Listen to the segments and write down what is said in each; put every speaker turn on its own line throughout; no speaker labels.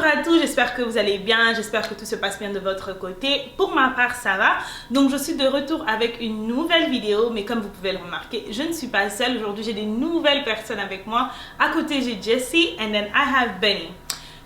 Bonjour à tous, j'espère que vous allez bien, j'espère que tout se passe bien de votre côté. Pour ma part, ça va. Donc je suis de retour avec une nouvelle vidéo, mais comme vous pouvez le remarquer, je ne suis pas seule. Aujourd'hui, j'ai des nouvelles personnes avec moi. À côté, j'ai Jessie and then I have Benny.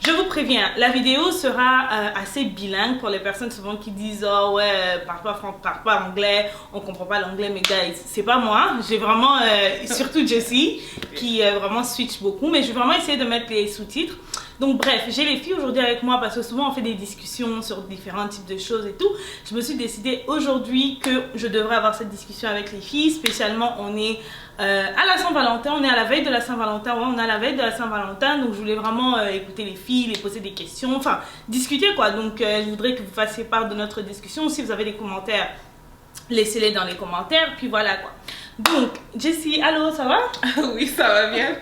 Je vous préviens, la vidéo sera assez bilingue pour les personnes souvent qui disent « Oh ouais, parle pas anglais, on comprend pas l'anglais », mais guys, c'est pas moi. J'ai vraiment, surtout Jessie, qui vraiment switch beaucoup, mais je vais vraiment essayer de mettre les sous-titres. Donc bref, j'ai les filles aujourd'hui avec moi parce que souvent on fait des discussions sur différents types de choses et tout. Je me suis décidé aujourd'hui que je devrais avoir cette discussion avec les filles. Spécialement, on est à la Saint-Valentin, on est à la veille de la Saint-Valentin. Ouais, on est à la veille de la Saint-Valentin, donc je voulais vraiment écouter les filles, les poser des questions, enfin discuter quoi. Donc je voudrais que vous fassiez part de notre discussion. Si vous avez des commentaires, laissez-les dans les commentaires, puis voilà quoi. Donc Jessie, allô, ça va?
Oui, ça va bien.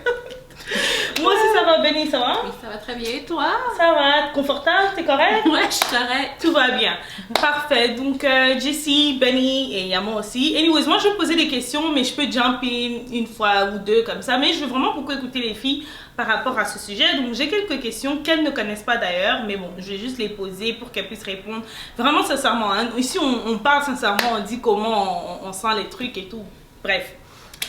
Moi aussi ça va, Benny, ça va?
Oui, ça va très bien. Et toi?
Ça va, confortable, t'es correct?
Ouais, je suis correct.
Tout va bien. Parfait. Donc, Jessie, Benny et Yamo aussi. Anyways, moi je vais poser des questions, mais je peux jump in une fois ou deux comme ça. Mais je veux vraiment beaucoup écouter les filles par rapport à ce sujet. Donc, j'ai quelques questions qu'elles ne connaissent pas d'ailleurs, mais bon, je vais juste les poser pour qu'elles puissent répondre vraiment sincèrement. Hein. Ici, on parle sincèrement, on dit comment on sent les trucs et tout. Bref.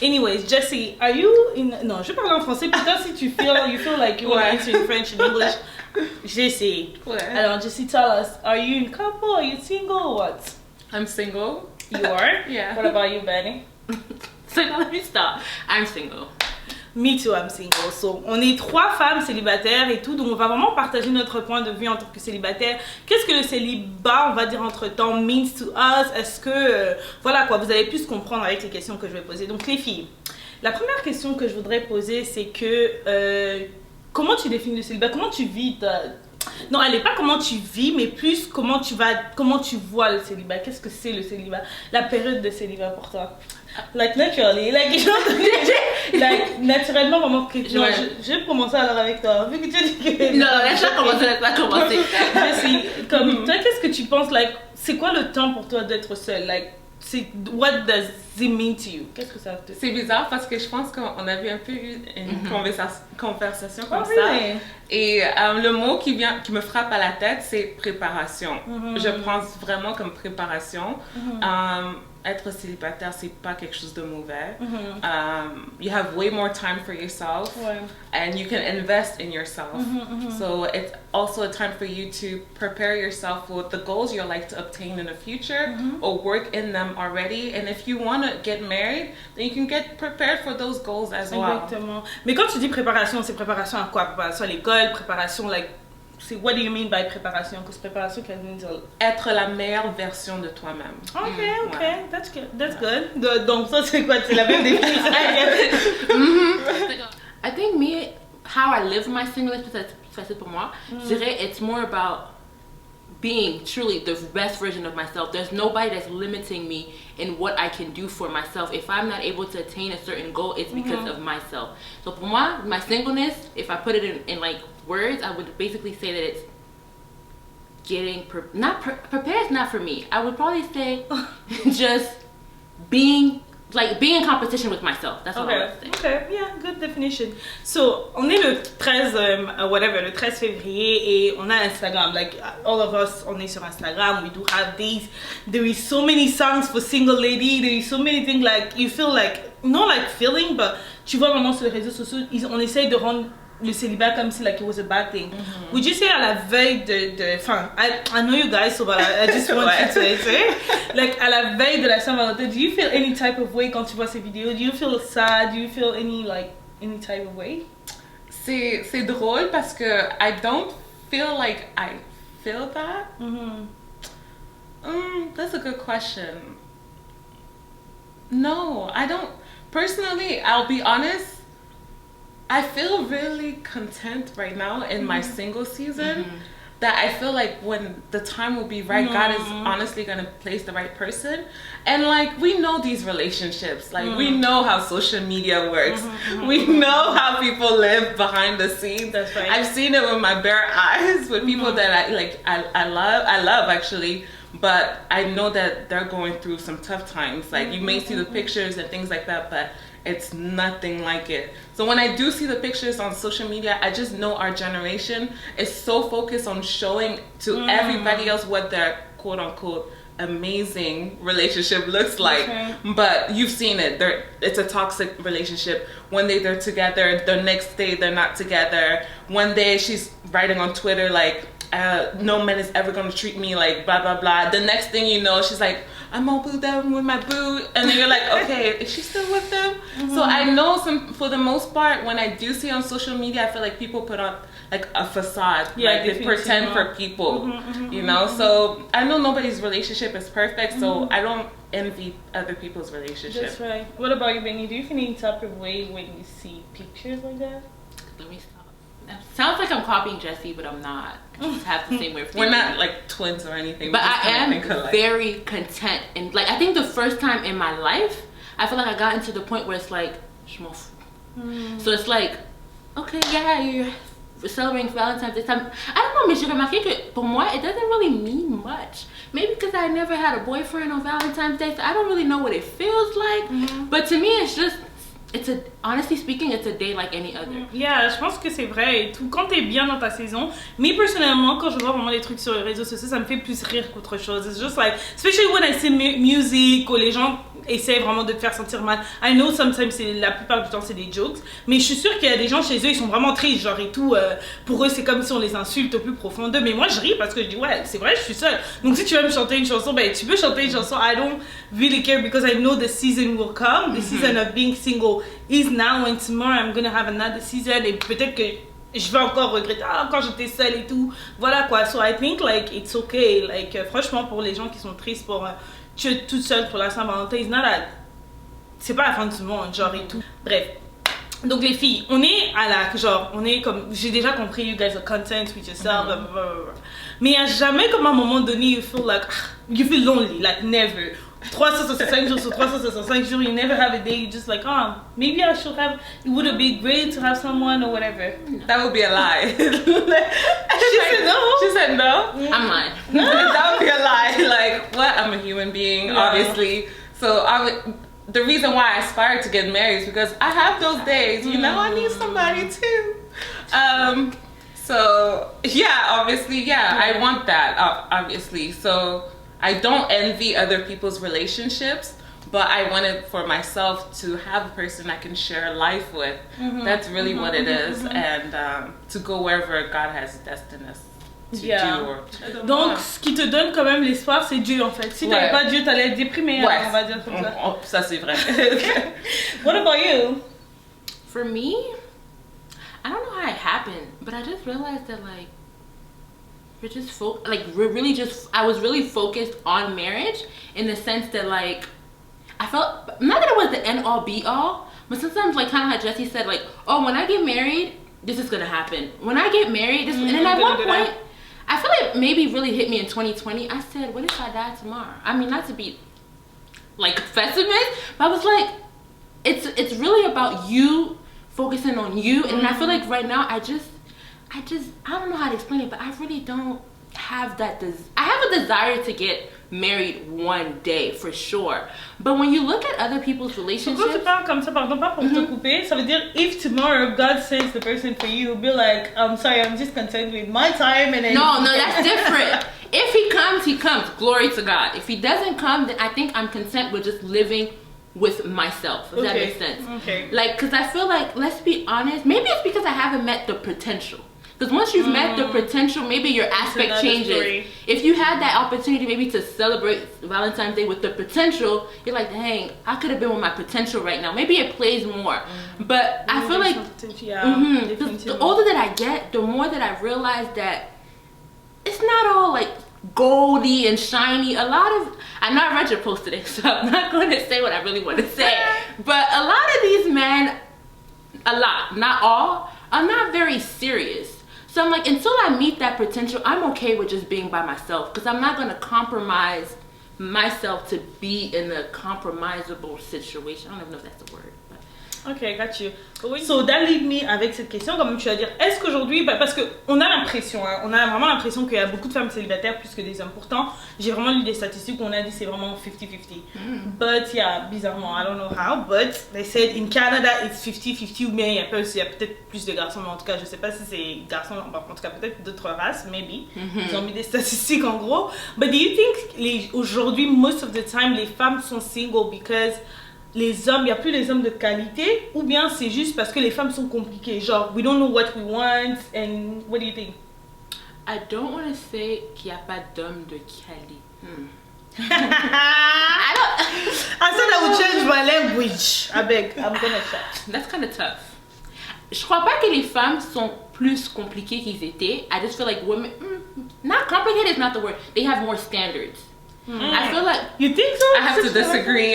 Anyways, Jessie, are you in... Non, je parle en français. Peut-être si you feel like you want to answer in French and English. Jessie.
Ouais.
Alors, Jessie, tell us, are you in couple? Are you single or what?
I'm single.
You are?
Yeah.
What about you, Benny?
So let me stop. I'm single.
Me too, I'm single. So, on est 3 femmes célibataires et tout, donc on va vraiment partager notre point de vue en tant que célibataire. Qu'est-ce que le célibat, on va dire entre temps, means to us? Est-ce que, voilà quoi, vous allez plus comprendre avec les questions que je vais poser. Donc les filles, la première question que je voudrais poser, c'est que, comment tu définis le célibat? Comment tu vis Non, elle n'est pas comment tu vis, mais plus comment tu vois le célibat. Qu'est-ce que c'est le célibat? La période de célibat pour toi. Like naturally, like naturellement vraiment que je vais commencer alors avec toi vu que tu dis que
non, laisse-moi commencer.
Je suis comme toi, qu'est-ce que tu penses, like c'est quoi le temps pour toi d'être seule, like what does it mean to you? Qu'est-ce que ça te...
C'est bizarre parce que je pense qu'on avait un peu eu une conversation comme ça.
Really?
Et le mot qui me frappe à la tête, c'est préparation. Je pense vraiment comme préparation. Être célibataire, c'est pas quelque chose de mauvais. You have way more time for yourself, and you can invest in yourself. So it's also a time for you to prepare yourself with the goals you'd like to obtain in the future, or work in them already. And if you want to get married, then you can get prepared for those goals as well.
Exactement. Mais quand tu dis préparation, c'est préparation à quoi? Préparation à l'école, préparation like... What do you mean by préparation? Because préparation can mean
être la meilleure version de toi-même.
Ok, that's good. That's good. Donc ça c'est quoi? C'est la même définition.
I think how I live my single life, c'est pour moi, je dirais it's more about being truly the best version of myself. There's nobody that's limiting me in what I can do for myself. If I'm not able to attain a certain goal, it's because of myself. So pour moi, my singleness, if I put it in like words, I would basically say that it's getting prepared is not for me. I would probably say just being in competition with myself. That's what I would say.
Okay, yeah, good definition. So, on est le 13, le 13 février et on a Instagram. Like, all of us, on est sur Instagram. We do have these. There is so many songs for single lady. There is so many things like, you feel like, not like feeling, but tu vois vraiment sur les réseaux sociaux, on essaye de rendre le célibat comme si like it was a bad thing. Would you say à la veille enfin, I know you guys, so but I just want you to say, like à la veille de la Saint-Valentin, do you feel any type of way quand tu vois ces vidéos? Do you feel sad? Do you feel any type of way?
C'est drôle parce que I don't feel like I feel that. That's a good question. No, I don't. Personally, I'll be honest, I feel really content right now in my single season, that I feel like when the time will be right, God is honestly going to place the right person. And like, we know these relationships, like we know how social media works. We know how people live behind the scenes.
That's right.
I've seen it with my bare eyes with people that I love actually. But I know that they're going through some tough times. Like you may see the pictures and things like that, but it's nothing like it. So when I do see the pictures on social media, I just know our generation is so focused on showing to everybody else what their quote unquote amazing relationship looks like. But you've seen it. It's a toxic relationship. One day they're together, the next day they're not together. One day she's writing on Twitter like, no man is ever gonna treat me like blah blah blah. The next thing you know, she's like, I'm all booed down with my boo, and then you're like, okay, is she still with them? So I know for the most part, when I do see on social media, I feel like people put on like a facade, like they pretend for people, you know. So I know nobody's relationship is perfect, so I don't envy other people's relationships.
That's right. What about you, Benny? Do you feel any type of way when you see pictures like that?
Let me stop. Sounds like I'm copying Jessie, but I'm not. I just have the same way of thinking.
We're not like twins or anything.
But I am very content. And like, I think the first time in my life, I feel like I got into the point where it's like, so it's like, okay, yeah, you're celebrating Valentine's Day. I don't know, mais j'ai remarqué que pour moi, it doesn't really mean much. Maybe because I never had a boyfriend on Valentine's Day, so I don't really know what it feels like. But to me, it's just, honestly speaking, it's a day like any other.
Yeah, je pense que c'est vrai et tout. Quand t'es bien dans ta saison, mais personnellement, quand je vois vraiment les trucs sur les réseaux sociaux, ça me fait plus rire qu'autre chose. It's just like, especially when I see music, où les gens essaient vraiment de te faire sentir mal. I know sometimes, la plupart du temps, c'est des jokes, mais je suis sûre qu'il y a des gens chez eux, ils sont vraiment tristes, genre et tout. Pour eux, c'est comme si on les insulte au plus profond d'eux. Mais moi, je ris parce que je dis, ouais, c'est vrai, je suis seule. Donc si tu veux me chanter une chanson, ben tu peux chanter une chanson. I don't really care because I know the season will come. The season of being single is now, and tomorrow I'm gonna have another season. Et peut-être que je vais encore regretter, quand j'étais seule et tout. Voilà quoi. So I think like it's okay. Like franchement, pour les gens qui sont tristes pour tu es toute seule pour la Saint-Valentin, c'est pas la fin du monde, genre et tout. Bref. Donc les filles, on est à la, genre, on est comme, j'ai déjà compris, you guys are content with yourself, blah, blah, blah. Mais il n'y a jamais comme à un moment donné, you feel lonely, like never. 365 jours sur 365 jours, you never have a day, you just like, maybe I should have, it would have been great to have someone or whatever.
That would be a lie.
She said no.
She said no.
I'm lying.
That would be a lie. Like, what? I'm a human being, obviously. So the reason why I aspire to get married is because I have those days, you know, I need somebody too. So yeah, obviously, yeah, I want that, obviously. So I don't envy other people's relationships, but I want it for myself to have a person I can share life with. That's really what it is, and to go wherever God has destined us to do.
Donc, ce qui te donne quand même l'espoir, c'est Dieu en fait. Si t'avais pas Dieu, t'allais être déprimé, on va dire comme ça.
Ça c'est vrai.
What about you?
For me, I don't know how it happened, but I just realized that like, I was really focused on marriage in the sense that like I felt not that it was the end all be all, but sometimes like kind of like Jessie said, like, oh, when I get married, this is gonna happen. When I get married, this and then at one point, I feel like maybe really hit me in 2020. I said, what if I die tomorrow? I mean, not to be like pessimist, but I was like, it's really about you focusing on you, and I feel like right now I don't know how to explain it, but I really don't have that I have a desire to get married one day for sure, but when you look at other people's relationships,
quand tu parles comme ça, pardon pas pour te couper, ça veut dire if tomorrow God sends the person for you, be like, I'm sorry, I'm just content with my time, and then
no, that's different. If he comes, he comes, glory to God. If he doesn't come, then I think I'm content with just living with myself, if that makes sense. Like, because I feel like, let's be honest, maybe it's because I haven't met the potential. Because once you've met the potential, maybe your aspect changes. Story. If you had that opportunity maybe to celebrate Valentine's Day with the potential, you're like, dang, I could have been with my potential right now. Maybe it plays more. But I feel like the older that I get, the more that I realize that it's not all like goldy and shiny. I know I read your post today, so I'm not going to say what I really want to say. But a lot of these men, not all, are not very serious. So I'm like, until I meet that potential, I'm okay with just being by myself, because I'm not going to compromise myself to be in a compromisable situation. I don't even know if that's a word. But
Ok, got you. Oui. So that lead me avec cette question, comme tu vas dire, est-ce qu'aujourd'hui, parce qu'on a l'impression, hein, on a vraiment l'impression qu'il y a beaucoup de femmes célibataires plus que des hommes. Pourtant, j'ai vraiment lu des statistiques où on a dit c'est vraiment 50-50. But yeah, bizarrement, I don't know how, but they said in Canada it's 50-50, mais il y a peut-être plus de garçons, mais en tout cas, je sais pas si c'est garçons, en tout cas peut-être d'autres races, maybe. Ils ont mis des statistiques en gros. But do you think aujourd'hui, most of the time, les femmes sont single because les hommes, il n'y a plus les hommes de qualité, ou bien c'est juste parce que les femmes sont compliquées, genre we don't know what we want, and what do you think?
I don't want to say qu'il n'y a pas d'hommes de qualité.
I said I would change my language. I beg, I'm gonna shut.
That's kind of tough. Je crois pas que les femmes sont plus compliquées qu'ils étaient. I just feel like women, not complicated is not the word. They have more standards. I feel like
You think so?
I have to disagree.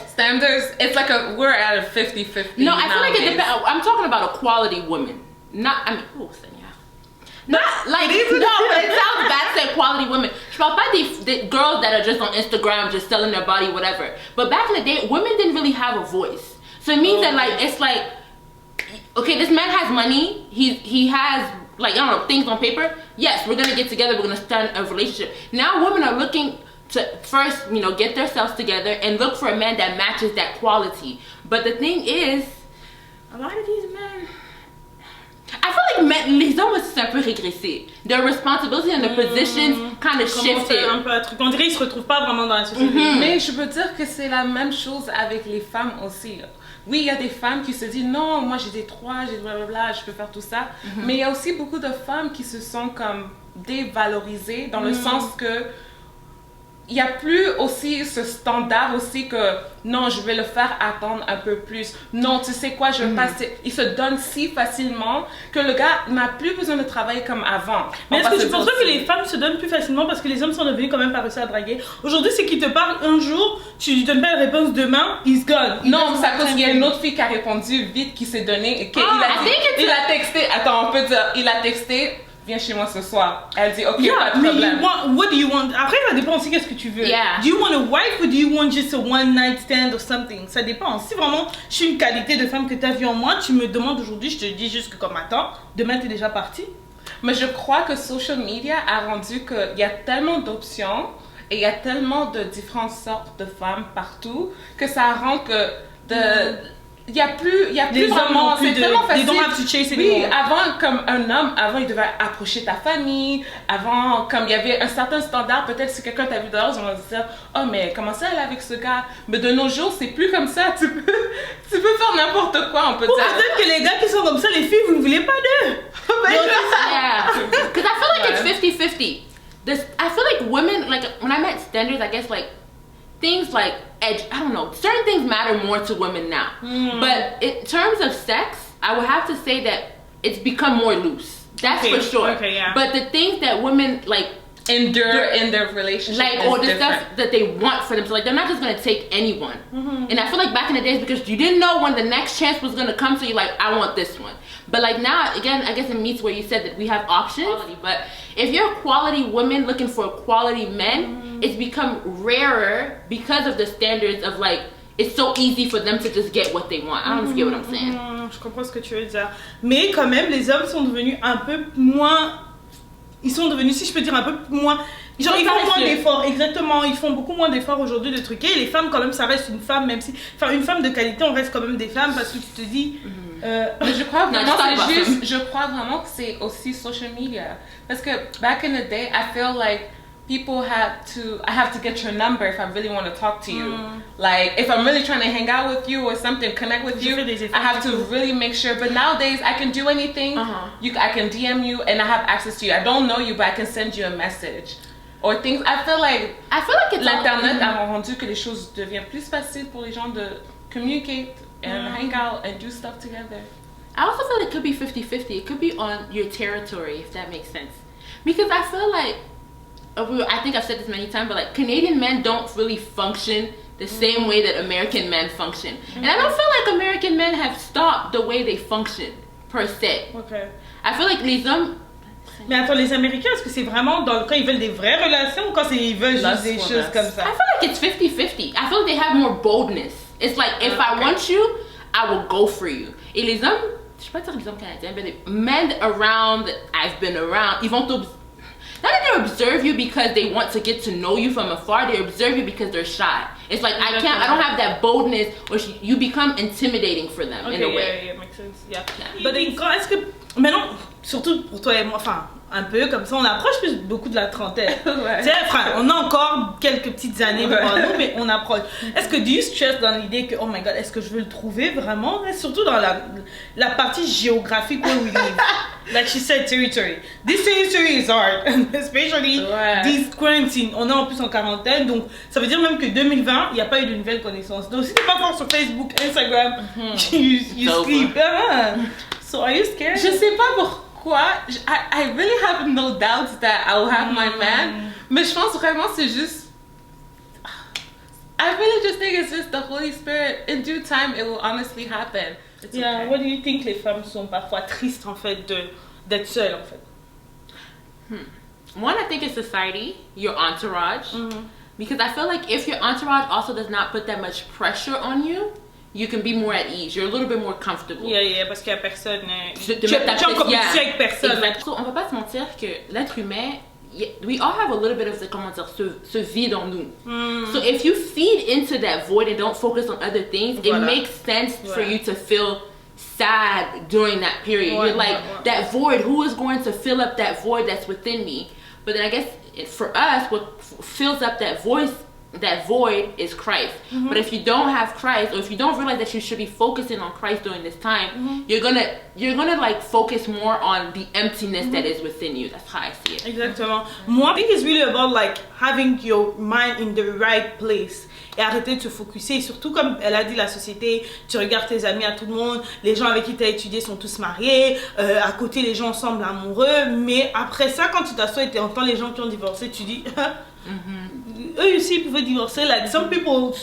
Standards. It's like we're at a 50-50.
No, I feel like it
nowadays.
depends. I'm talking about a quality woman. Not, I mean, not like, no, but it sounds bad to say quality women. Je parle pas des girls that are just on Instagram, just selling their body, whatever. But back in the day, women didn't really have a voice. So it means that like, it's like, okay, this man has money. He has, like, I don't know, things on paper. Yes, we're gonna get together, we're gonna start a relationship. Now women are looking to first, you know, get themselves together and look for a man that matches that quality. But the thing is, a lot of these men, I feel like les hommes aussi c'est un peu régressé. Their responsibility and their positions kind of shifted.
Un peu un truc. On dirait qu'ils se retrouvent pas vraiment dans la société.
Mais je peux dire que c'est la même chose avec les femmes aussi. Oui, il y a des femmes qui se disent non, moi j'ai des droits, j'ai blablabla, je peux faire tout ça. Mais il y a aussi beaucoup de femmes qui se sont comme dévalorisées dans le sens que il n'y a plus aussi ce standard aussi que non, je vais le faire attendre un peu plus. Non, tu sais quoi, je passe. Il se donne si facilement que le gars n'a plus besoin de travailler comme avant.
Mais est-ce que tu penses pas que les femmes se donnent plus facilement parce que les hommes sont devenus quand même par réussir à draguer? Aujourd'hui, c'est qu'il te parle un jour, tu lui donnes pas de réponse demain, he's gone.
Non, c'est à cause qu'il y a une autre fille qui a répondu vite, qui s'est donnée. Et il a texté. Attends, on peut dire, il a texté. Viens chez moi ce soir. Elle dit, ok, pas de problème.
What do you want? Après, ça dépend aussi qu'est-ce que tu veux.
Yeah.
Do you want a wife or do you want just a one night stand or something? Ça dépend. Si vraiment je suis une qualité de femme que tu as vue en moi, tu me demandes aujourd'hui, je te dis juste que comme attends, demain t'es déjà parti.
Mais je crois que social media a rendu qu'il y a tellement d'options et il y a tellement de différentes sortes de femmes partout que ça rend que il y a plus vraiment, c'est tellement facile. Oui, avant, comme un homme, avant il devait approcher ta famille, avant, comme il y avait un certain standard, peut-être si quelqu'un t'a vu dehors, on va se dire, oh mais comment ça elle est avec ce gars? Mais de nos jours, c'est plus comme ça, tu peux faire n'importe quoi, on peut dire.
Peut-être que les gars qui sont comme ça, les filles, vous ne voulez pas d'eux.
Yeah, because I feel like it's 50-50. I feel like women, like when I met standards, I guess like things like edge, I don't know, certain things matter more to women now. But in terms of sex, I would have to say that it's become more loose. That's for sure.
Okay, yeah.
But the things that women like
endure in their relationship,
like, or the stuff that they want for themselves, like they're not just gonna take anyone. And I feel like back in the days, because you didn't know when the next chance was gonna come, so you're like, I want this one. But like now, again, I guess it meets where you said that we have options. But if you're a quality woman looking for quality men, it's become rarer because of the standards of like, it's so easy for them to just get what they want. I don't know if you get what I'm saying.
Je comprends ce que tu veux dire. Mais quand même, les hommes sont devenus un peu moins... Ils sont devenus, si je peux dire, un peu moins... Genre, ils font moins d'efforts, exactement. Ils font beaucoup moins d'efforts aujourd'hui de truquer. Et les femmes, quand même, ça reste une femme, même si... Enfin, une femme de qualité, on reste quand même des femmes parce que tu te dis...
Mais je crois vraiment que c'est aussi social media. Parce que back in the day, I feel like I have to get your number if I really want to talk to you. Like, if I'm really trying to hang out with you or something, connect with you, I have to really make sure. But nowadays, I can do anything. I can DM you and I have access to you. I don't know you, but I can send you a message. Or things, I feel like l'internet a rendu que les choses deviennent plus faciles pour les gens de communicate and hang out and do stuff together.
I also feel it could be 50-50. It could be on your territory, if that makes sense. Because I feel like, I think I've said this many times, but like Canadian men don't really function the same way that American men function. And I don't feel like American men have stopped the way they function, per se.
Okay.
I feel like les hommes...
Mais attends, les Américains, est-ce que c'est vraiment quand ils veulent des vraies relations ou quand ils veulent juste des choses comme ça?
I feel like it's 50-50. I feel like they have more boldness. It's like, if I want you, I will go for you. Et les hommes, je sais pas dire les hommes canadiens, mais les men around I've been around, ils vont not that they observe you because they want to get to know you from afar. They observe you because they're shy. It's like I don't have that boldness, or you become intimidating for them in a way.
Yeah, makes sense. Yeah. But quand est-ce que maintenant, surtout pour toi et moi, enfin un peu comme ça, on approche plus beaucoup de la trentaine.
Ouais.
Tu sais, on a encore quelques petites années devant nous, mais on approche. Est-ce que do you stress dans l'idée que oh my god, est-ce que je veux le trouver vraiment? Surtout dans la partie géographique où we live. Like she said, territory. This territory is hard, especially this quarantine. On est en plus en quarantaine, donc ça veut dire même que 2020, il n'y a pas eu de nouvelles connaissances. Donc si t'es pas fort sur Facebook, Instagram, you sleep. So are you scared?
Je sais pas pourquoi. I really have no doubts that I will have my man. Mais je pense vraiment c'est juste. I really just think it's just the Holy Spirit. In due time, it will honestly happen. It's okay.
What do you think les femmes sont parfois tristes en fait d'être seules en fait?
One, I think it's society, your entourage. Because I feel like if your entourage also does not put that much pressure on you, you can be more at ease. You're a little bit more comfortable.
Yeah, parce qu'il y a personne.
Tu es en
compétition avec personne.
Exact. So, on va pas se mentir que l'être humain, we all have a little bit of the, comment dire, ce vide en nous. So if you feed into that void and don't focus on other things, it makes sense for you to feel sad during that period. You're like, that void, who is going to fill up that void that's within me? But then I guess for us, what fills up that void is Christ. But if you don't have Christ, or if you don't realize that you should be focusing on Christ during this time, you're gonna like focus more on the emptiness that is within you. That's how I see it.
Exactement. Moi, I think it's really about like having your mind in the right place et arrêter de se focuser. Surtout comme elle a dit, la société, tu regardes tes amis à tout le monde, les gens avec qui tu as étudié sont tous mariés, à côté les gens semblent amoureux, mais après ça, quand tu t'assois et tu entends les gens qui ont divorcé, tu dis eux aussi ils pouvaient divorcer. Like some people,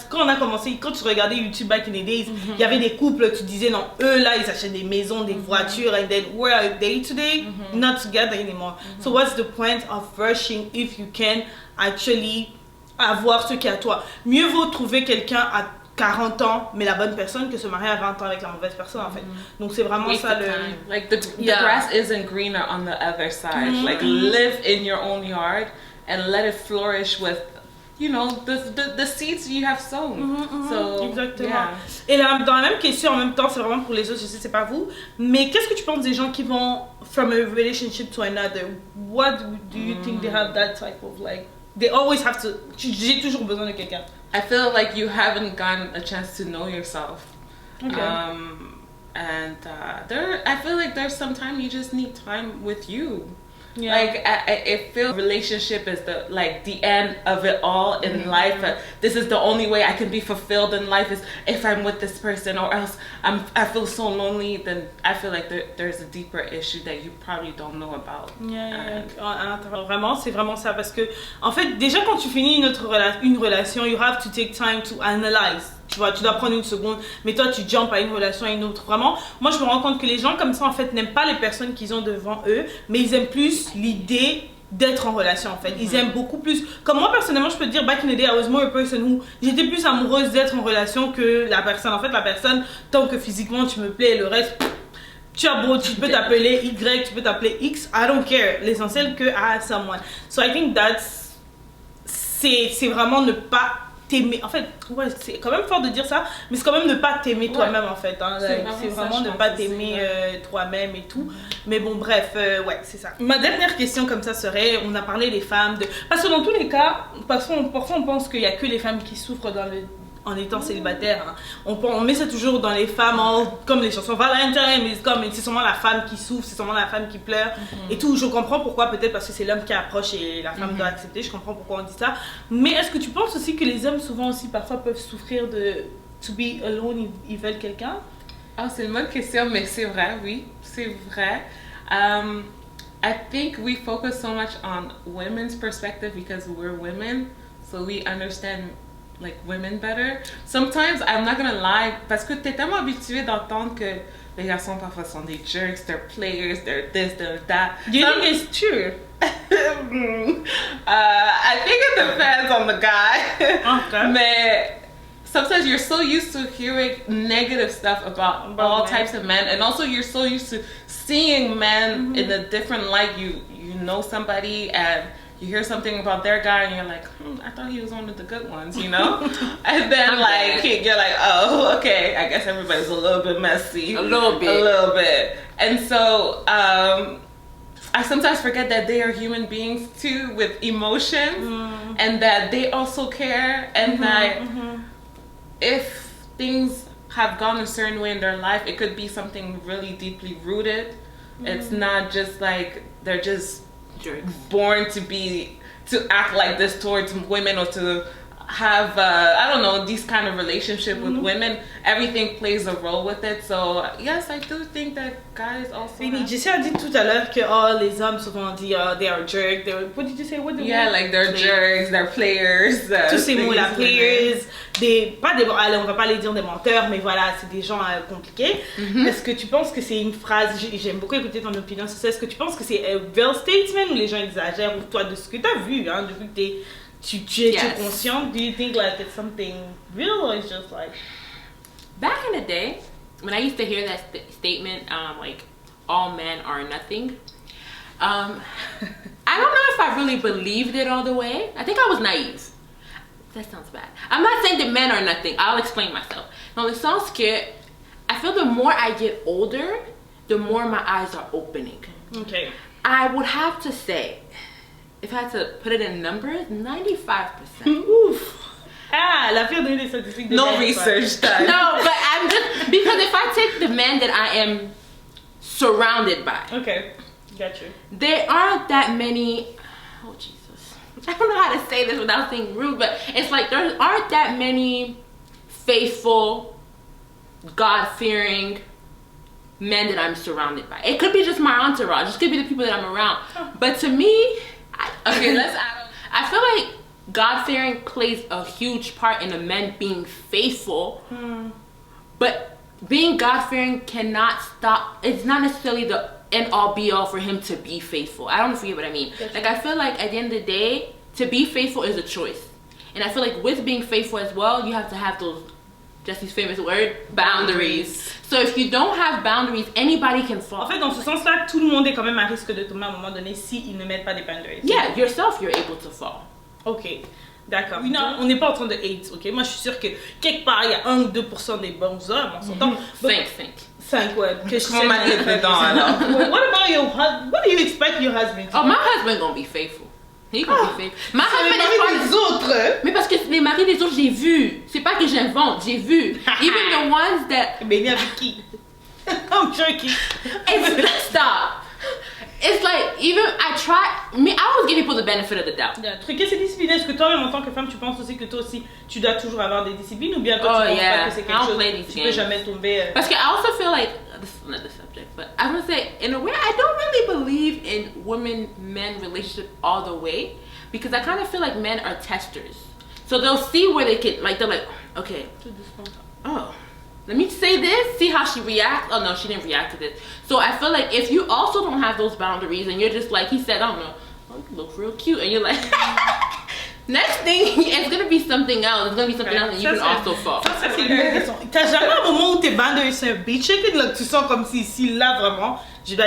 quand on a commencé, quand tu regardais YouTube back in the days, il y avait des couples, tu disais non, eux là ils achètent des maisons, des voitures, and then where are they today? Not together anymore. So what's the point of rushing if you can actually avoir ce qui est à toi? Mieux vaut trouver quelqu'un à 40 ans, mais la bonne personne, que se marier à 20 ans avec la mauvaise personne en fait. Donc c'est vraiment ça le...
Like the grass isn't greener on the other side. Like live in your own yard and let it flourish with, you know, the seeds you have sown. So,
exactement.
Yeah.
Et là, dans la même question, en même temps, c'est vraiment pour les autres, je sais, c'est pas vous, mais qu'est-ce que tu penses des gens qui vont from a relationship to another? What do you think they have that type of like, they always have to, j'ai toujours besoin de quelqu'un?
I feel like you haven't gotten a chance to know yourself.
Okay.
I feel like there's some time you just need time with you.
Yeah.
Like I feel relationship is the end of it all in life. This is the only way I can be fulfilled in life is if I'm with this person, or else I feel so lonely. Then I feel like there's a deeper issue that you probably don't know about.
Vraiment, c'est vraiment ça parce que en fait, déjà quand tu finis une relation, you have to take time to analyze. Tu vois, tu dois prendre une seconde, mais toi tu jumps à une relation à une autre. Vraiment, moi je me rends compte que les gens comme ça en fait n'aiment pas les personnes qu'ils ont devant eux, mais ils aiment plus l'idée d'être en relation en fait. Ils aiment beaucoup plus. Comme moi personnellement, je peux te dire, back in the day, I was more a person who j'étais plus amoureuse d'être en relation que la personne. En fait, la personne, tant que physiquement tu me plais, le reste, tu as beau, tu peux t'appeler Y, tu peux t'appeler X, I don't care. L'essentiel que I have someone. So I think c'est vraiment ne pas t'aimer. En fait, ouais, c'est quand même fort de dire ça, mais c'est quand même ne pas t'aimer toi-même en fait. Hein. C'est vraiment ne pas t'aimer toi-même et tout. Mais bon, bref, ouais, c'est ça. Ma dernière question comme ça serait, on a parlé des femmes, parce que dans tous les cas, parfois on pense qu'il n'y a que les femmes qui souffrent en étant célibataire. Hein. On met ça toujours dans les femmes, comme les chansons Valentine'S, mais c'est seulement la femme qui souffre, c'est seulement la femme qui pleure et tout. Je comprends pourquoi, peut-être parce que c'est l'homme qui approche et la femme doit accepter, je comprends pourquoi on dit ça. Mais est-ce que tu penses aussi que les hommes souvent aussi parfois peuvent souffrir de to be alone, ils veulent quelqu'un?
Ah, c'est une bonne question, mais c'est vrai, oui, c'est vrai. I think we focus so much on women's perspective because we're women, so we understand like women better. Sometimes, I'm not gonna lie, parce que t'es tellement habitué d'entendre que les garçons parfois sont des jerks, they're players, they're this, they're that.
Do you think it's true?
I think it depends on the guy.
Okay.
Mais sometimes you're so used to hearing negative stuff about all types of men, and also you're so used to seeing men in a different light. You know somebody and you hear something about their guy and you're like, I thought he was one of the good ones, you know? And then you're like, oh, okay, I guess everybody's a little bit messy.
A little bit.
And so I sometimes forget that they are human beings too, with emotions, and that they also care, and that if things have gone a certain way in their life, it could be something really deeply rooted. It's not just like they're just born to act like this towards women, or to have I don't know, these kind of relationship with women. Everything plays a role with it. So yes, I do think that guys also
Jessie a dit tout à l'heure que les hommes souvent dit they are jerks. What did you say? What
like they're jerks, they're players.
Tous ces mots là, players, allez, on va pas les dire des menteurs, mais voilà, c'est des gens compliqués. Est-ce que tu penses que c'est une phrase, j'aime beaucoup écouter ton opinion sur ça, est-ce que tu penses que c'est un real statement ou les gens exagèrent, ou toi de ce que tu as vu, hein, depuis que tu es consciente, do you think like it's something real, or it's just like...
Back in the day, when I used to hear that statement, like, all men are nothing, I don't know if I really believed it all the way. I think I was naive. That sounds bad. I'm not saying that men are nothing. I'll explain myself. Now, it sounds scared. I feel the more I get older, the more my eyes are opening.
Okay.
I would have to say, if I had to put it in numbers, 95%.
Oof. La pire des statistiques de
no research done.
No, but I'm just, because if I take the men that I am surrounded by.
Okay, got you.
There aren't that many, oh Jesus. I don't know how to say this without being rude, but it's like there aren't that many faithful, God-fearing men that I'm surrounded by. It could be just my entourage. It could be the people that I'm around. But to me, let's add on. I feel like God-fearing plays a huge part in a man being faithful, but being God-fearing cannot stop. It's not necessarily the end-all be-all for him to be faithful. I don't know if you get what I mean. Like, I feel like at the end of the day, to be faithful is a choice. And I feel like with being faithful as well, you have to have those, Jesse's famous word, boundaries. So if you don't have boundaries, anybody can fall.
En fait, dans ce sens-là, tout le monde est quand même à risque de tomber à un moment donné s'ils ne mettent pas des boundaries.
Yeah, yourself, you're able to fall.
Ok, d'accord. Non, on n'est pas en train de hate, ok? Moi, je suis sûre que quelque part, il y a 1 ou 2% des bons hommes, on s'entend. 5, ouais. Que je
Comment m'arrive dedans, alors?
What about your husband? What do you expect your husband to do?
Oh, my husband gonna be faithful. He gonna be faithful. My husband
is pas les autres.
Mais parce que les maris des autres, j'ai vu. C'est pas que j'invente, j'ai vu. Even the ones that...
Mais bien avec qui? I'm joking.
Stop. It's like, even I always give people the benefit of the doubt.
Truquer, c'est discipliner. Est-ce que toi-même, en tant que femme, tu penses aussi que toi aussi, tu dois toujours avoir des disciplines, ou bien toi, tu penses pas que c'est quelque chose, tu peux jamais tomber...
Parce que I also feel like, this is another subject, but I'm gonna say, in a way, I don't really believe in women-men relationship all the way, because I kind of feel like men are testers. So they'll see where they can, like, they're like, okay, oh, let me say this, see how she reacts. Oh no, she didn't react to this. So I feel like if you also don't have those boundaries and you're just like, he said, I don't know, oh, you look real cute, and you're like, next thing, it's gonna be something else. It's gonna be something else, and you can also fall.
Ça, c'est une bonne question. T'as jamais un moment où tes boundaries sont un beat chicken, là, tu sens comme si là, vraiment, je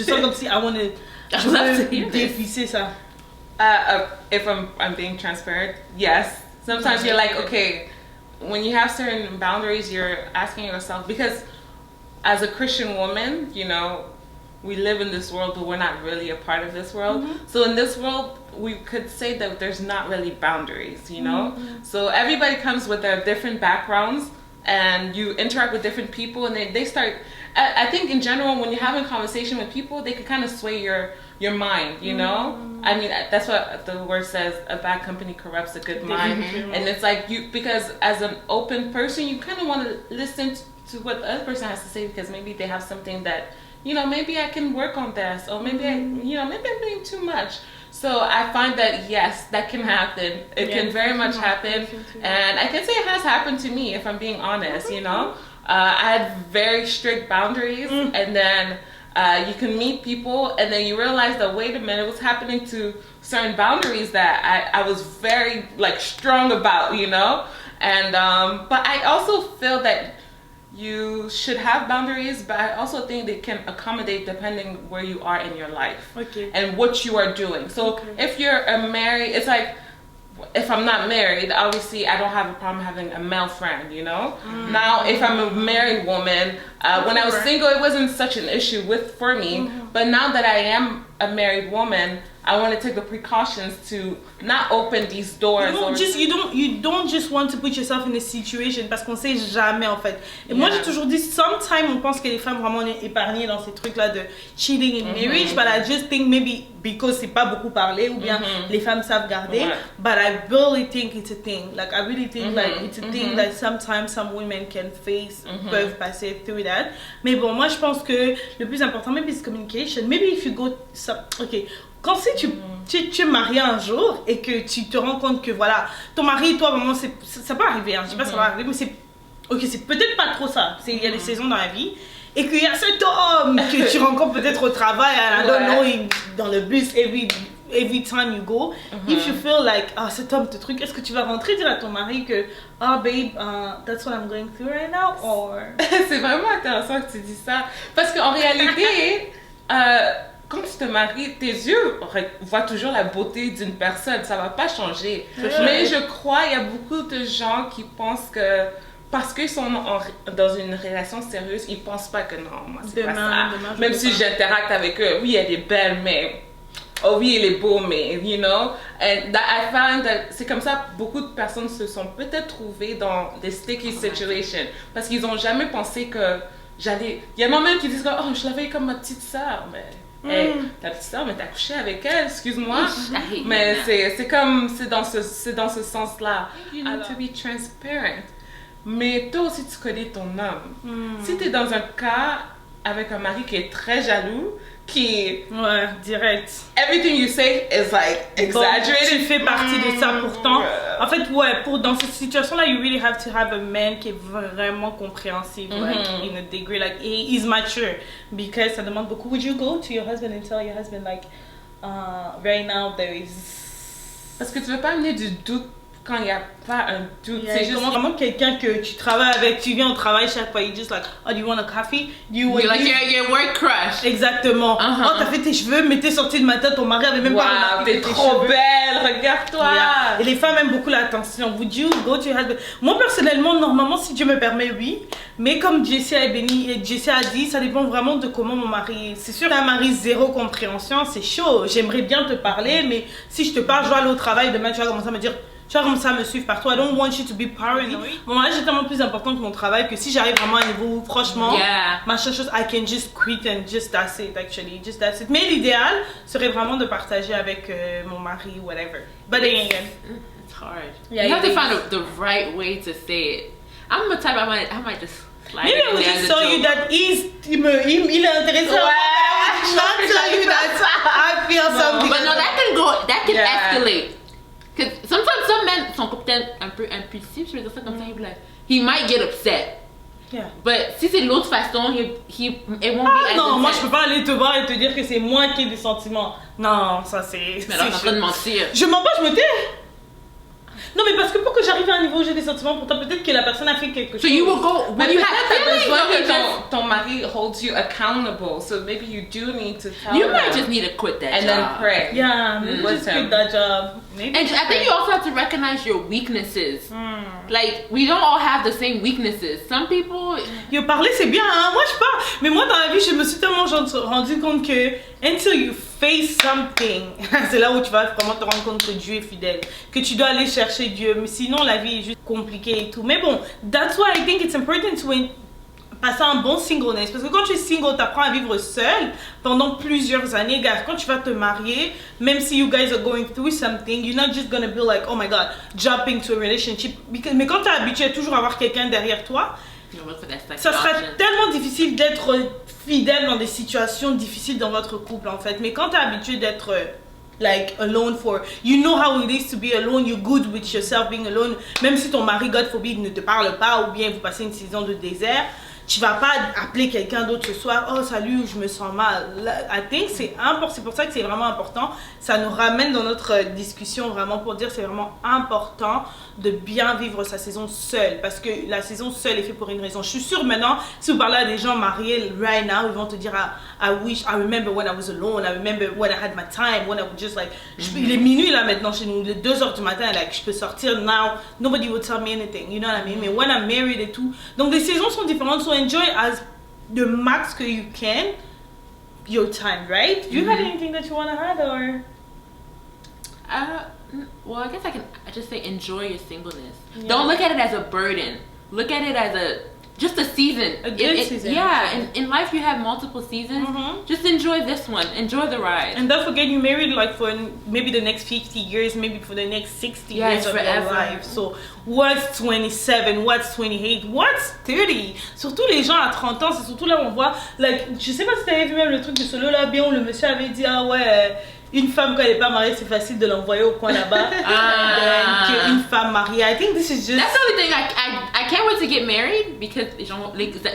sens comme si je veux dévisser ça.
If I'm being transparent, yes. Sometimes you're like, okay, when you have certain boundaries, you're asking yourself, because as a Christian woman, you know, we live in this world, but we're not really a part of this world. So in this world, we could say that there's not really boundaries, you know? So everybody comes with their different backgrounds, and you interact with different people, and they start, I think in general, when you're having a conversation with people, they can kind of sway your mind, you know? I mean, that's what the word says, a bad company corrupts a good mind. And it's like, because as an open person, you kind of want to listen to what the other person has to say, because maybe they have something that, you know, maybe I can work on this, or maybe maybe I'm doing too much. So I find that, yes, that can happen. It can very much happen. And I can say it has happened to me, if I'm being honest, you know? I had very strict boundaries, and then you can meet people, and then you realize that, wait a minute, what's happening to certain boundaries that I was very, like, strong about, you know? And but I also feel that you should have boundaries, but I also think they can accommodate depending where you are in your life and what you are doing. So if you're married, it's like, if I'm not married, obviously I don't have a problem having a male friend, you know? Now, if I'm a married woman, when I was single, it wasn't such an issue for me. But now that I am a married woman, I want to take the precautions to not open these doors.
You don't just want to put yourself in a situation parce qu'on sait jamais en fait. Et moi j'ai toujours dit, sometimes on pense que les femmes vraiment épargnées dans ces trucs là de cheating in marriage, but I just think maybe because c'est pas beaucoup parlé ou bien les femmes savent garder, but I really think it's a thing. Like I really think like it's a thing that sometimes some women can face, peuvent passer through that. Mais bon, moi je pense que le plus important maybe is communication. Maybe if you go quand tu es marié un jour et que tu te rends compte que voilà, ton mari et toi, vraiment, ça peut arriver, hein, je dis pas ça va arriver, mais c'est peut-être pas trop ça, il y a des saisons dans la vie, et qu'il y a cet homme que tu rencontres peut-être au travail, I don't know, dans le bus, every time you go, if you feel like, cet homme, ce truc, est-ce que tu vas rentrer dire à ton mari que, babe, that's what I'm going through right now, or...
C'est vraiment intéressant que tu dis ça, parce qu'en réalité, quand tu te maries, tes yeux voient toujours la beauté d'une personne, ça va pas changer. Mais je crois il y a beaucoup de gens qui pensent que parce qu'ils sont dans une relation sérieuse, ils pensent pas que non, moi c'est pas ça. Même si j'interacte avec eux, oui elle est belle, mais oui il est beau, mais you know. And that I found that c'est comme ça beaucoup de personnes se sont peut-être trouvées dans des sticky situations parce qu'ils ont jamais pensé que il y a des moments qui disent oh je l'avais comme ma petite sœur, mais hey, ta petite soeur, mais t'as couché avec elle, excuse-moi. Mais c'est dans ce sens-là. You need to be transparent. Mais toi aussi, tu connais ton homme. Si t'es dans un cas avec un mari qui est très jaloux, qui...
Ouais, direct.
Everything you say is like exaggerated.
Tu fais partie de ça pourtant. En fait, dans cette situation-là, you really have to have a man qui est vraiment compréhensif, like, in a degree, like, he's mature. Because ça demande beaucoup. Would you go to your husband and tell your husband, like, right now there is...
Parce que tu veux pas amener du doute quand il n'y a pas un doute.
C'est juste vraiment quelqu'un que tu travailles avec, tu viens au travail chaque fois, you just like, oh, do you want a coffee?
You're like your work crush.
Exactement. Oh, t'as fait tes cheveux, mais t'es sortie de matin, ton mari avait même pas remarqué.
T'es trop belle, regarde-toi.
Et les femmes aiment beaucoup l'attention. Would you go to your husband? Moi, personnellement, normalement, si Dieu me permet, oui. Mais comme Jessie a dit, ça dépend vraiment de comment mon mari... C'est sûr, un mari zéro compréhension, c'est chaud. J'aimerais bien te parler, mais si je te parle, je vais aller au travail, demain, tu vas commencer à me dire... Tu vas comme ça me suivre partout. I don't want you to be paranoid. Mon mariage est tellement plus important que mon travail que si j'arrive vraiment à un niveau où, franchement, ma seule chose, I can just quit and just that's it, actually. Just that's it. Mais l'idéal serait vraiment de partager avec mon mari, whatever. But then again,
it's hard.
Yeah,
you have to find the right way to say it. I'm the type, I might just slide
maybe I will just tell you that il est intéressant. Not tell you that I feel something.
But no, that can escalate. Because sometimes some men sont peut-être un peu impulsifs, je veux dire ça comme ça, he might get upset.
Yeah.
But si c'est l'autre façon, it won't be as
non,
intense.
moi je peux pas aller te voir et te dire que c'est moi qui ai des sentiments. Non, ça c'est...
Mais alors, t'es en train de mentir.
Je mens pas, je me tais. Non, mais parce que pour que j'arrive à un niveau où j'ai des sentiments pour toi, peut-être que la personne a fait quelque chose.
So you will go, when you have feelings,
ton mari holds you accountable, so maybe you do need to tell
you might just need to quit that
and
job.
then pray.
Yeah, maybe just quit that job. Maybe
and I think you also have to recognize your weaknesses. Like, we don't all have the same weaknesses. Some people...
Yo, parler c'est bien, hein? Moi je parle. Mais moi dans la vie, je me suis tellement rendu compte que until you face something, c'est là où tu vas vraiment te rendre compte que Dieu est fidèle. Que tu dois aller chercher Dieu. Mais sinon, la vie est juste compliquée et tout. Mais bon, that's why I think it's important to passer un bon singleness. Parce que quand tu es single, tu apprends à vivre seul pendant plusieurs années. Gars, quand tu vas te marier, même si you guys are going through something, you're not just gonna be like, oh my god, jumping to a relationship. Mais quand tu es habitué à toujours avoir quelqu'un derrière toi, ça sera tellement difficile d'être fidèle dans des situations difficiles dans votre couple en fait. Mais quand tu es habitué d'être like alone you know how it is to be alone, you're good with yourself being alone, même si ton mari, God forbid, ne te parle pas ou bien vous passez une saison de désert, tu vas pas appeler quelqu'un d'autre ce soir, oh salut, je me sens mal. I think c'est pour ça que c'est vraiment important. Ça nous ramène dans notre discussion vraiment pour dire c'est vraiment important de bien vivre sa saison seule, parce que la saison seule est faite pour une raison. Je suis sûre maintenant, si vous parlez à des gens mariés right now, ils vont te dire I remember when I was alone, I remember when I had my time, when I would just like, il est minuit là maintenant chez nous, il est 2h du matin, like, je peux sortir now, nobody would tell me anything, you know what I mean? Mais when I'm married et tout, donc les saisons sont différentes, so enjoy as the max que you can your time, right? Do you have anything that you want to add, or?
Well, I guess I just say enjoy your singleness.
Yeah.
Don't look at it as a burden. Look at it as just a season.
A good season.
Yeah, in life you have multiple seasons. Just enjoy this one. Enjoy the ride.
And don't forget, you married like for maybe the next 50 years, maybe for the next 60 years of your life. So what's 27, what's 28, what's 30? Surtout les gens à 30 ans, c'est surtout là où on voit, like, je sais pas si t'avais vu même le truc de Solo là, bien où le monsieur avait dit, ah ouais, une femme quand elle est pas mariée, c'est facile de l'envoyer au coin là-bas. Qu'une femme mariée. I think this is just...
That's the only thing. I can't wait to get married because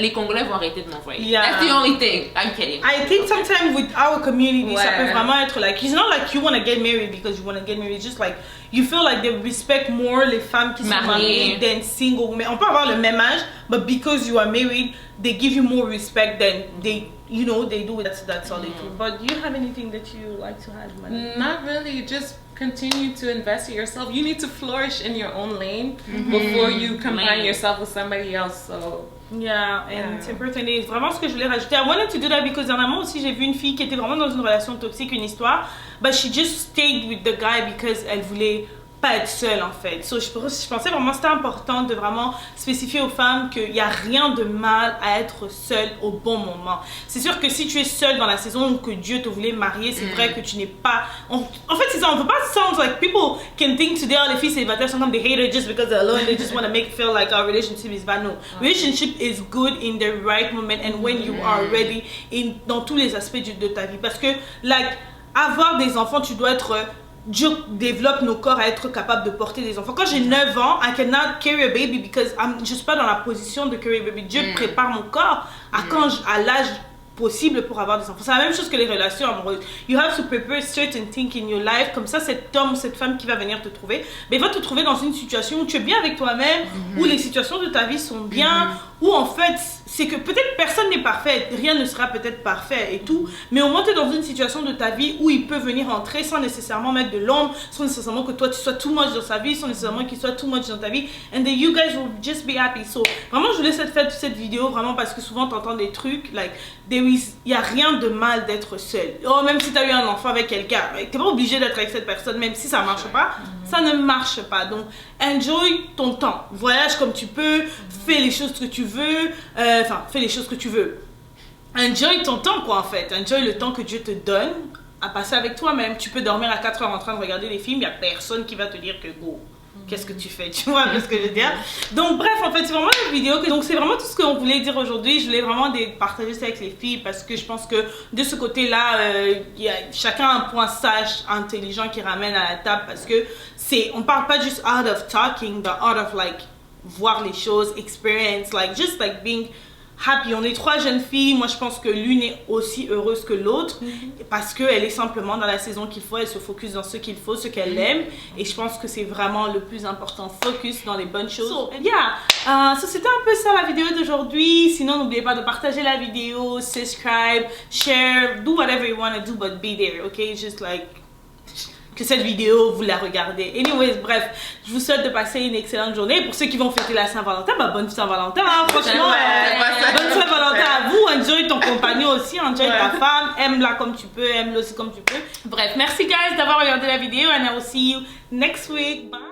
les Congolais vont arrêter de m'envoyer.
Yeah.
That's the only thing. I'm kidding.
I think sometimes with our community, ça peut vraiment être like, it's not like you want to get married because you want to get married. It's just like, you feel like they respect more les femmes qui sont mariées than single. Mais on peut avoir le même âge, but because you are married, they give you more respect than they, you know, they do. That's all they do. But do you have anything that you like to add, Madam?
Not really. Just continue to invest in yourself. You need to flourish in your own lane before you combine yourself with somebody else. So
yeah, and it's important. Et vraiment ce que je voulais rajouter, I wanted to do that because dernièrement aussi j'ai vu une fille qui était vraiment dans une relation toxique, une histoire, but she just stayed with the guy because elle voulait pas être seule en fait. So, je pensais vraiment que c'était important de vraiment spécifier aux femmes qu'il n'y a rien de mal à être seule au bon moment. C'est sûr que si tu es seule dans la saison où que Dieu te voulait marier, c'est vrai que tu n'es pas... En fait, c'est ça, on ne veut pas sound like people can think today, oh, les filles célibataires sont comme they hate her just because they're alone, they just want to make it feel like our relationship is bad. No, relationship is good in the right moment and when you are ready dans tous les aspects de ta vie. Parce que, like, avoir des enfants, tu dois être... Dieu développe nos corps à être capable de porter des enfants. Quand j'ai 9 ans, I cannot carry a baby because je suis pas dans la position de carry a baby. Dieu prépare mon corps à l'âge possible pour avoir des enfants. C'est la même chose que les relations amoureuses. You have to prepare certain things in your life. Comme ça, cet homme ou cette femme qui va venir te trouver, mais va te trouver dans une situation où tu es bien avec toi-même, où les situations de ta vie sont bien, où en fait, c'est que peut-être personne n'est parfait, rien ne sera peut-être parfait et tout, mais au moins tu es dans une situation de ta vie où il peut venir entrer sans nécessairement mettre de l'ombre, sans nécessairement que toi tu sois too much dans sa vie, sans nécessairement qu'il soit too much dans ta vie, and then you guys will just be happy. So, vraiment, je voulais faire cette vidéo vraiment parce que souvent tu entends des trucs, like, il n'y a rien de mal d'être seul. Oh, même si tu as eu un enfant avec quelqu'un, tu n'es pas obligé d'être avec cette personne, même si ça ne marche pas, ça ne marche pas. Donc, enjoy ton temps. Voyage comme tu peux, fais les choses que tu veux, fais les choses que tu veux. Enjoy ton temps, quoi, en fait. Enjoy le temps que Dieu te donne à passer avec toi-même. Tu peux dormir à 4 heures en train de regarder des films, il n'y a personne qui va te dire que go. Qu'est-ce que tu fais, tu vois ce que je veux dire. Donc bref, en fait c'est vraiment la vidéo donc c'est vraiment tout ce qu'on voulait dire aujourd'hui. Je voulais vraiment partager ça avec les filles parce que je pense que de ce côté là chacun a un point sage intelligent qui ramène à la table, parce que on parle pas juste out of talking, but out of like voir les choses, experience, like just like being happy. On est 3 jeunes filles, moi je pense que l'une est aussi heureuse que l'autre parce qu'elle est simplement dans la saison qu'il faut, elle se focus dans ce qu'il faut, ce qu'elle aime, et je pense que c'est vraiment le plus important, focus dans les bonnes choses. So c'était un peu ça la vidéo d'aujourd'hui. Sinon n'oubliez pas de partager la vidéo, subscribe, share, do whatever you want to do but be there, okay? Just like que cette vidéo, vous la regardez. Anyways, bref, je vous souhaite de passer une excellente journée. Pour ceux qui vont fêter la Saint-Valentin, bonne Saint-Valentin, hein, franchement, bonne Saint-Valentin à vous. Enjoy ton compagnon aussi, enjoy ta femme, aime-la comme tu peux, aime-le aussi comme tu peux. Bref, merci guys d'avoir regardé la vidéo, and I will see you next week. Bye.